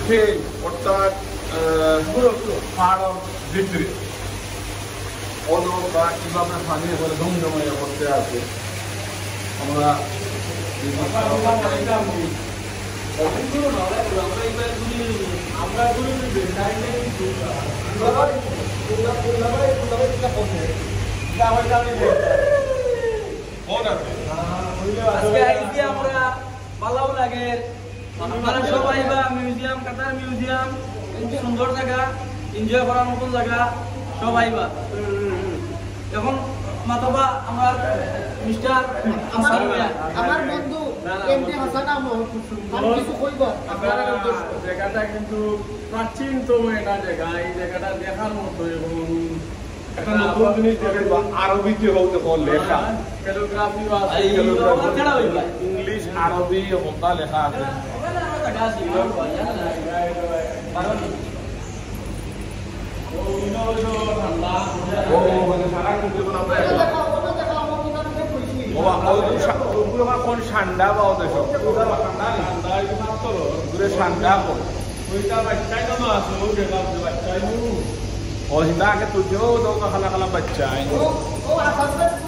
উঠে অর্থাৎ পাহাড়ের ভিতরে অদর বা কিভাবে পানি করে ধমধমাইয়া করতে আছে আমরা আমরা ভালো লাগে আপনারা সবাই বা মিউজিয়াম কাতার মিউজিয়াম সুন্দর জায়গা এনজয় করার মতন জায়গা সবাই বা এখন মাতবা আমার মিস্টার আমার বন্ধু এমডি হাসান আহমদ কিছু কইব আপনারা জায়গাটা কিন্তু প্রাচীনতম একটা জায়গা এই জায়গাটা দেখার মতো এবং একটা নতুন জিনিস দেখবা আরবিতে হতে কোন লেখা ক্যালিগ্রাফি আছে ইংলিশ আরবি হতা লেখা আছে ও মানে সারা কিন্তু কোন ঠান্ডা পাও দেখো ঠান্ডা और हिंदा के तुझे दो का खला खला बच्चा है